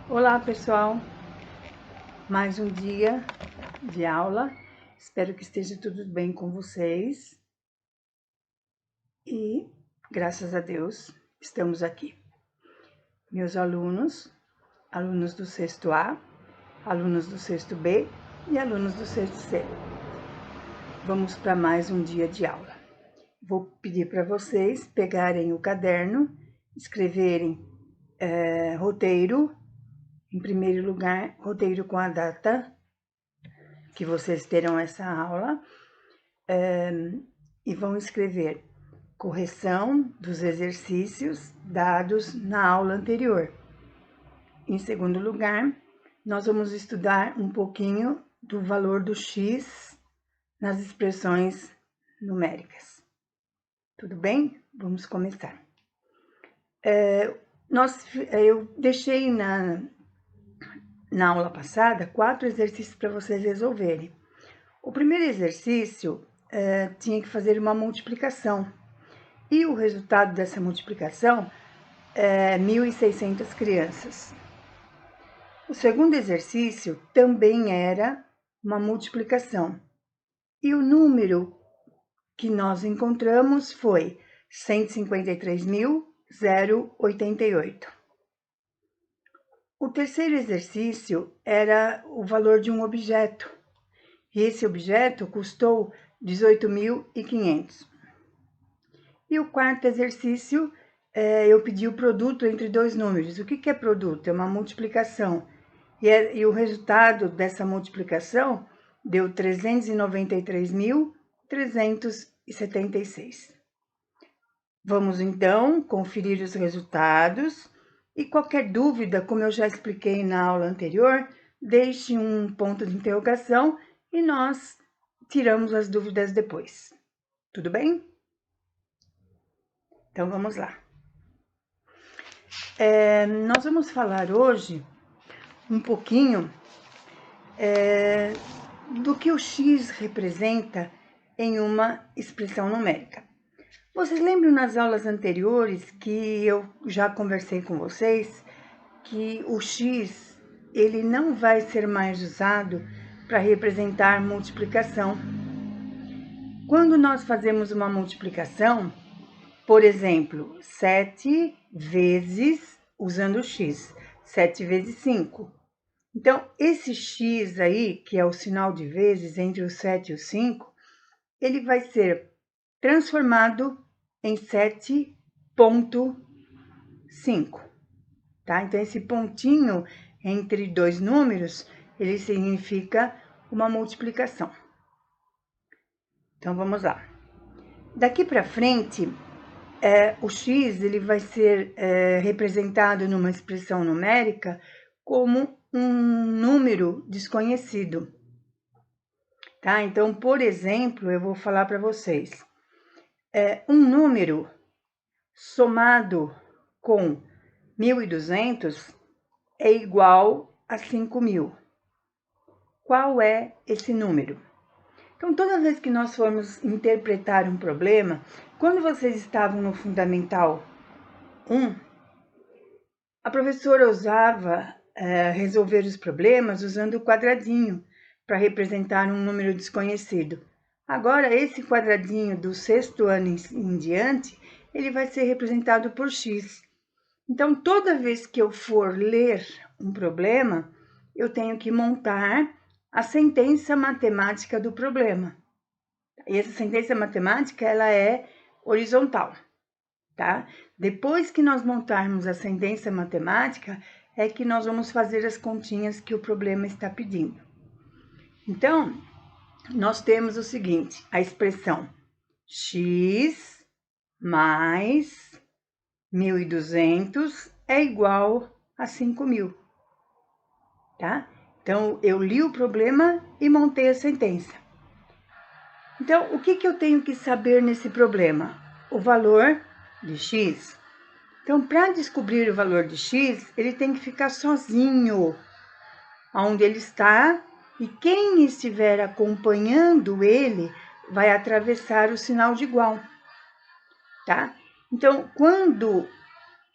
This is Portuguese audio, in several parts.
Olá, pessoal. Mais um dia de aula. Espero que esteja tudo bem com vocês. E, graças a Deus, estamos aqui. Meus alunos do sexto A, alunos do sexto B e alunos do sexto C. Vamos para mais um dia de aula. Vou pedir para vocês pegarem o caderno, escreverem roteiro. Em primeiro lugar, roteiro com a data que vocês terão essa aula, e vão escrever correção dos exercícios dados na aula anterior. Em segundo lugar, nós vamos estudar um pouquinho do valor do x nas expressões numéricas. Tudo bem? Vamos começar. Eu deixei na aula passada 4 exercícios para vocês resolverem. O primeiro exercício tinha que fazer uma multiplicação. E o resultado dessa multiplicação é 1.600 crianças. O segundo exercício também era uma multiplicação. E o número que nós encontramos foi 153.088. O terceiro exercício era o valor de um objeto. E esse objeto custou 18.500. E o quarto exercício, eu pedi o produto entre dois números. O que é produto? É uma multiplicação. E o resultado dessa multiplicação deu 393.376. Vamos, então, conferir os resultados. E qualquer dúvida, como eu já expliquei na aula anterior, deixe um ponto de interrogação e nós tiramos as dúvidas depois. Tudo bem? Então, vamos lá. Nós vamos falar hoje um pouquinho do que o x representa em uma expressão numérica. Vocês lembram nas aulas anteriores que eu já conversei com vocês que o x ele não vai ser mais usado para representar multiplicação. Quando nós fazemos uma multiplicação, por exemplo, 7 vezes, usando o x, 7 vezes 5. Então, esse x aí, que é o sinal de vezes entre o 7 e o 5, ele vai ser transformado em 7,5, tá? Então, esse pontinho entre dois números, ele significa uma multiplicação. Então, vamos lá. Daqui para frente, o x ele vai ser representado numa expressão numérica como um número desconhecido. Tá? Então, por exemplo, eu vou falar para vocês. Um número somado com 1.200 é igual a 5.000. Qual é esse número? Então, toda vez que nós formos interpretar um problema, quando vocês estavam no Fundamental 1, a professora usava resolver os problemas usando o quadradinho para representar um número desconhecido. Agora, esse quadradinho do sexto ano em diante, ele vai ser representado por x. Então, toda vez que eu for ler um problema, eu tenho que montar a sentença matemática do problema. E essa sentença matemática, ela é horizontal, tá? Depois que nós montarmos a sentença matemática, é que nós vamos fazer as continhas que o problema está pedindo. Então, nós temos o seguinte, a expressão x mais 1.200 é igual a 5.000, tá? Então, eu li o problema e montei a sentença. Então, o que eu tenho que saber nesse problema? O valor de x. Então, para descobrir o valor de x, ele tem que ficar sozinho onde ele está e quem estiver acompanhando ele vai atravessar o sinal de igual, tá? Então, quando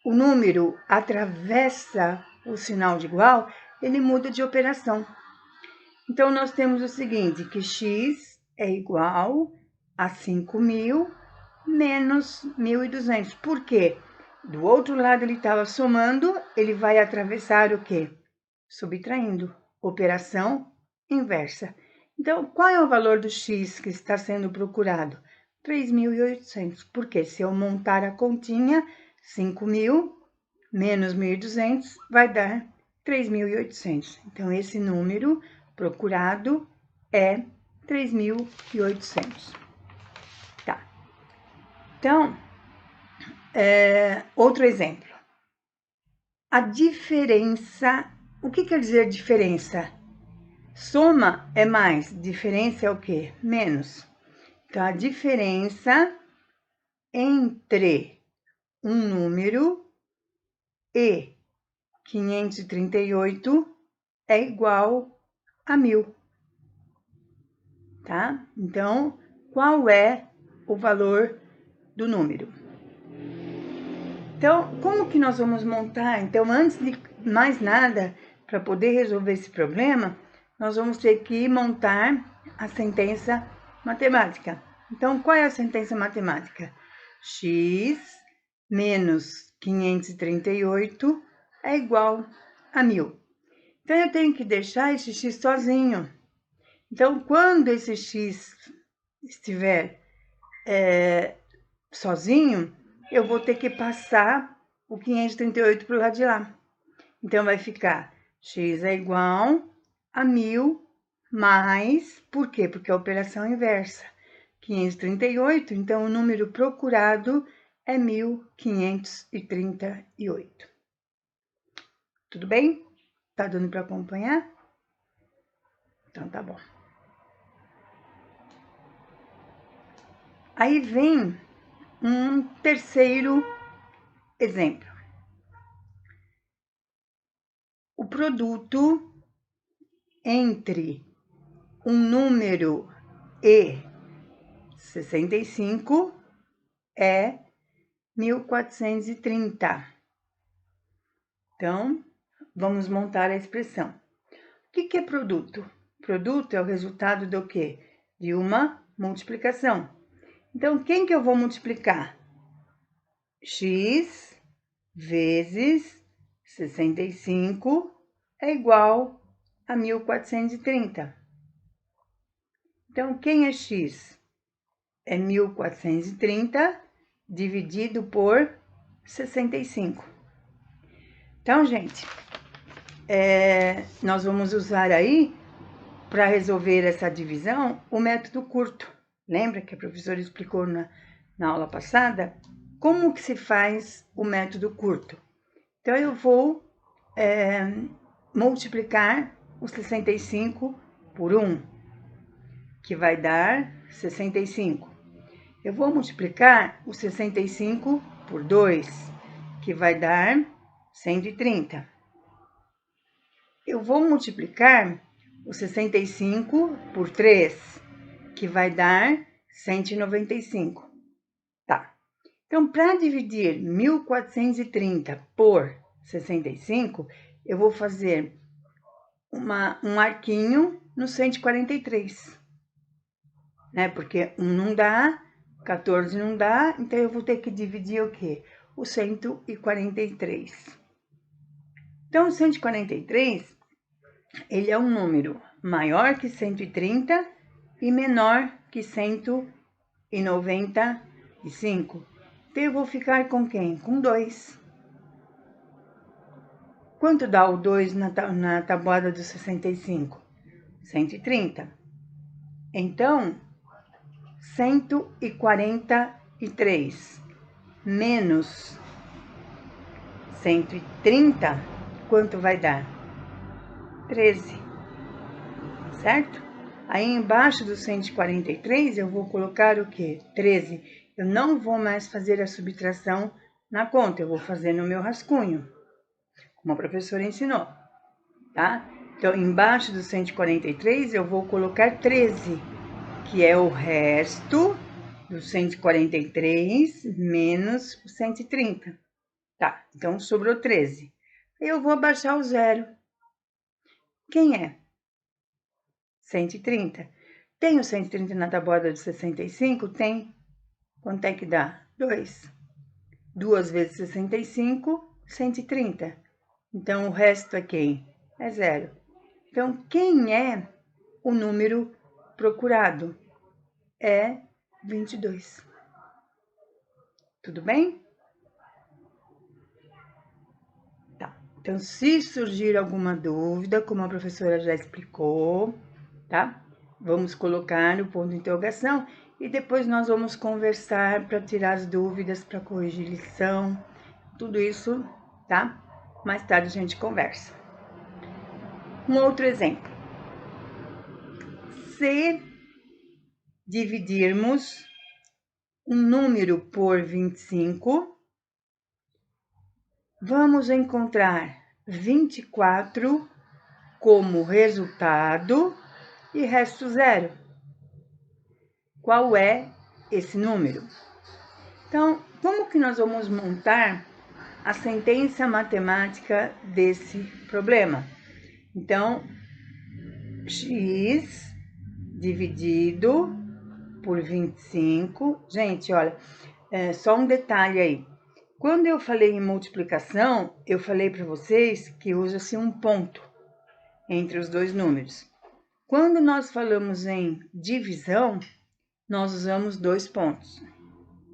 o número atravessa o sinal de igual, ele muda de operação. Então, nós temos o seguinte, que x é igual a 5.000 menos 1.200. Por quê? Do outro lado, ele estava somando, ele vai atravessar o quê? Subtraindo. Operação inversa. Então, qual é o valor do x que está sendo procurado? 3.800. Porque se eu montar a continha, 5.000 menos 1.200 vai dar 3.800. Então, esse número procurado é 3.800. Tá. Então, outro exemplo. A diferença, o que quer dizer diferença? Soma é mais, diferença é o quê? Menos. Então, a diferença entre um número e 538 é igual a 1.000. Tá? Então, qual é o valor do número? Então, como que nós vamos montar? Então, antes de mais nada, para poder resolver esse problema, nós vamos ter que montar a sentença matemática. Então, qual é a sentença matemática? X menos 538 é igual a 1.000. Então, eu tenho que deixar esse x sozinho. Então, quando esse x estiver sozinho, eu vou ter que passar o 538 para o lado de lá. Então, vai ficar x é igual a 1.000 mais, por quê? Porque a operação inversa. 538, então o número procurado é 1.538. Tudo bem? Tá dando para acompanhar? Então, tá bom. Aí vem um terceiro exemplo. O produto entre um número e 65 é 1.430. Então, vamos montar a expressão. O que é produto? Produto é o resultado do quê? De uma multiplicação. Então, quem que eu vou multiplicar? X vezes 65 é igual a 1.430. Então, quem é x? É 1.430 dividido por 65. Então, gente, nós vamos usar aí, para resolver essa divisão, o método curto. Lembra que a professora explicou na aula passada? Como que se faz o método curto? Então, eu vou multiplicar o 65 por 1, que vai dar 65. Eu vou multiplicar o 65 por 2, que vai dar 130. Eu vou multiplicar o 65 por 3, que vai dar 195. Tá. Então, para dividir 1.430 por 65, eu vou fazer um arquinho no 143. Né? Porque 1 não dá, 14 não dá, então eu vou ter que dividir o quê? O 143. Então, o 143, ele é um número maior que 130 e menor que 195. Então, eu vou ficar com quem? Com 2. Quanto dá o 2 na tabuada do 65? 130. Então, 143 menos 130, quanto vai dar? 13, certo? Aí embaixo do 143 eu vou colocar o quê? 13. Eu não vou mais fazer a subtração na conta, eu vou fazer no meu rascunho, como a professora ensinou, tá? Então, embaixo do 143 eu vou colocar 13, que é o resto do 143 menos o 130. Tá, então sobrou 13. Eu vou abaixar o zero. Quem é? 130. Tem o 130 na tabuada de 65? Tem. Quanto é que dá? 2. 2 vezes 65, 130. Então, o resto é quem? É zero. Então, quem é o número procurado? É 22. Tudo bem? Tá. Então, se surgir alguma dúvida, como a professora já explicou, tá? Vamos colocar no ponto de interrogação e depois nós vamos conversar para tirar as dúvidas, para corrigir lição, tudo isso, tá? Mais tarde a gente conversa. Um outro exemplo. Se dividirmos um número por 25, vamos encontrar 24 como resultado e resto zero. Qual é esse número? Então, como que nós vamos montar a sentença matemática desse problema? Então, x dividido por 25. Gente, olha, só um detalhe aí. Quando eu falei em multiplicação, eu falei para vocês que usa-se um ponto entre os dois números. Quando nós falamos em divisão, nós usamos 2 pontos,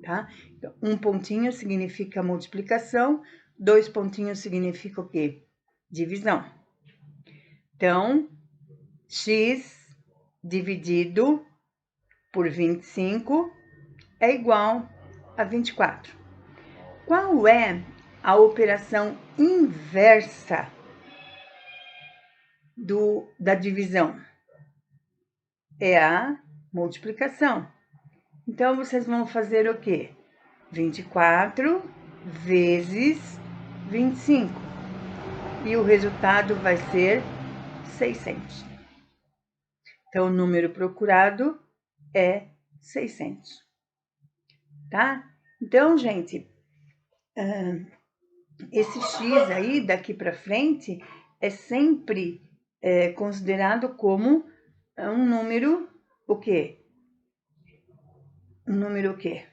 tá? Então, um pontinho significa multiplicação, 2 pontinhos significa o quê? Divisão. Então, x dividido por 25 é igual a 24. Qual é a operação inversa da divisão? É a multiplicação. Então, vocês vão fazer o quê? 24 vezes 25. E o resultado vai ser 600. Então, o número procurado é 600. Tá? Então, gente, esse x aí, daqui para frente, é sempre considerado como um número, o quê? Um número o quê?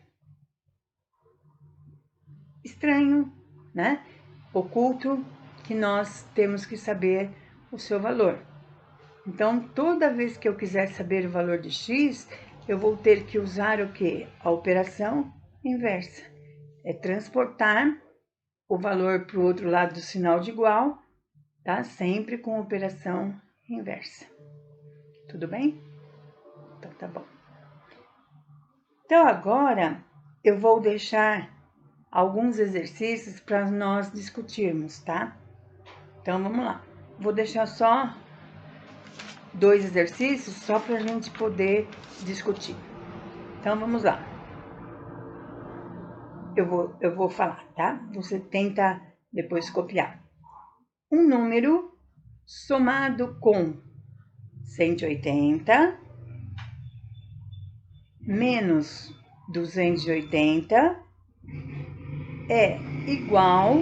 Estranho, né? Oculto, que nós temos que saber o seu valor. Então, toda vez que eu quiser saber o valor de x, eu vou ter que usar o quê? A operação inversa. É transportar o valor para o outro lado do sinal de igual, tá? Sempre com operação inversa. Tudo bem? Então, tá bom. Então, agora eu vou deixar alguns exercícios para nós discutirmos, tá? Então, vamos lá. Vou deixar só 2 exercícios só para a gente poder discutir. Então, vamos lá. Eu vou falar, tá? Você tenta depois copiar. Um número somado com 180 menos 280 é igual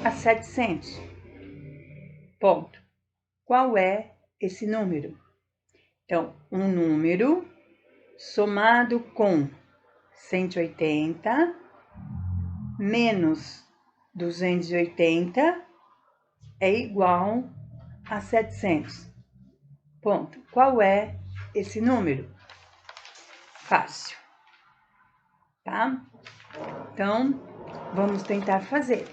a 700. Ponto. Qual é esse número? Então, um número somado com 180 menos 280 é igual a 700. Ponto. Qual é esse número? Fácil, tá? Então, vamos tentar fazer.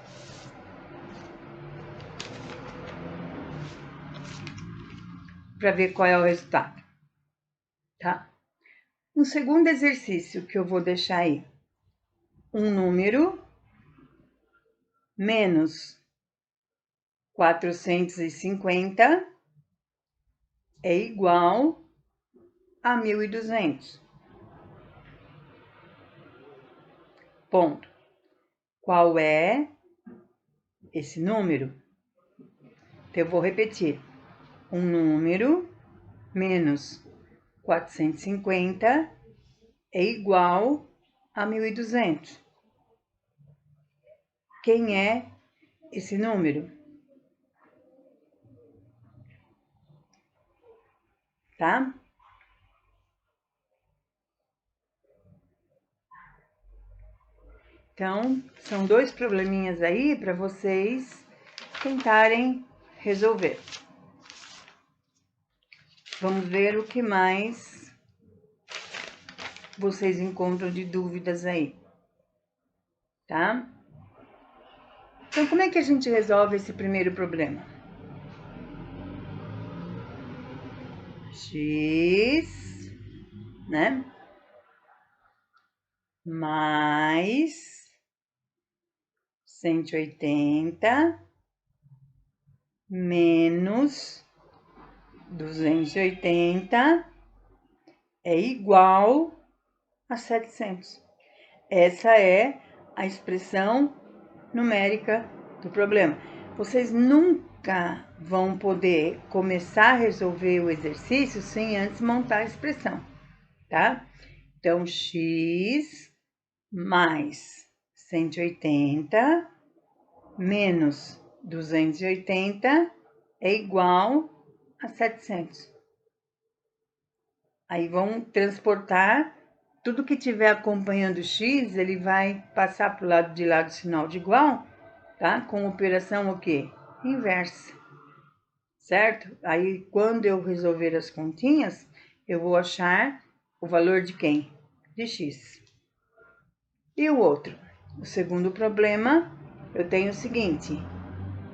Para ver qual é o resultado, tá? Um segundo exercício que eu vou deixar aí. Um número menos 450 é igual a 1.200. Ponto. Qual é esse número? Então, eu vou repetir. Um número menos 450 é igual a 1.200. Quem é esse número, tá? Então, são 2 probleminhas aí para vocês tentarem resolver. Vamos ver o que mais vocês encontram de dúvidas aí, tá? Então, como é que a gente resolve esse primeiro problema? X, né? Mais 180 menos 280 é igual a 700. Essa é a expressão numérica do problema. Vocês nunca vão poder começar a resolver o exercício sem antes montar a expressão, tá? Então, x mais 180 menos 280 é igual a 700. Aí vão transportar tudo que tiver acompanhando o x, ele vai passar para o lado de lá do sinal de igual, tá? Com operação o quê? Inversa, certo? Aí, quando eu resolver as continhas, eu vou achar o valor de quem? De x. E o outro? O segundo problema, eu tenho o seguinte,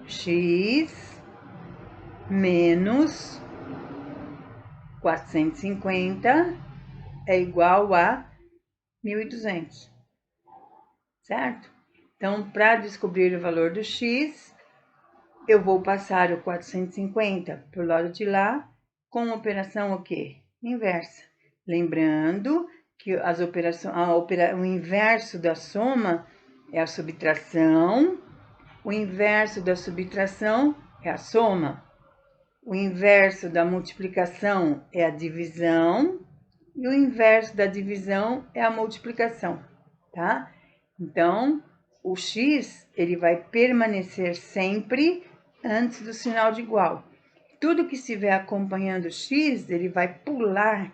x menos 450 é igual a 1.200, certo? Então, para descobrir o valor do x, eu vou passar o 450 para o lado de lá, com operação o quê? Inversa. Lembrando que as operações, o inverso da soma é a subtração, o inverso da subtração é a soma, o inverso da multiplicação é a divisão e o inverso da divisão é a multiplicação, tá? Então, o x, ele vai permanecer sempre antes do sinal de igual. Tudo que estiver acompanhando o x, ele vai pular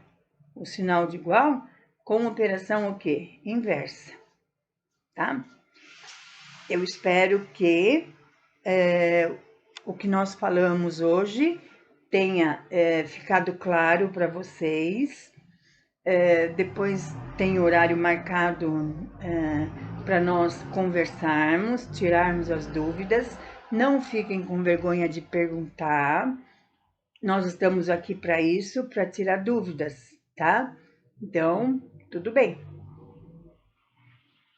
o sinal de igual com operação o quê? Inversa, tá? Eu espero que o que nós falamos hoje tenha ficado claro para vocês. Depois tem horário marcado para nós conversarmos, tirarmos as dúvidas. Não fiquem com vergonha de perguntar. Nós estamos aqui para isso, para tirar dúvidas, tá? Então, tudo bem.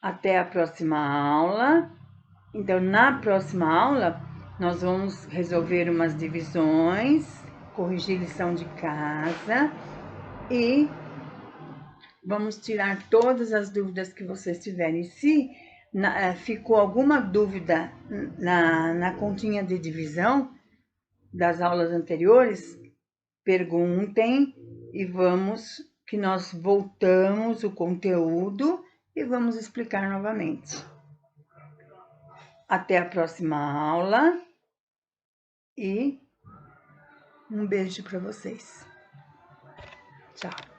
Até a próxima aula. Então, na próxima aula, nós vamos resolver umas divisões, corrigir lição de casa e vamos tirar todas as dúvidas que vocês tiverem. Se ficou alguma dúvida na continha de divisão das aulas anteriores, perguntem e nós voltamos o conteúdo e vamos explicar novamente. Até a próxima aula e um beijo para vocês. Tchau.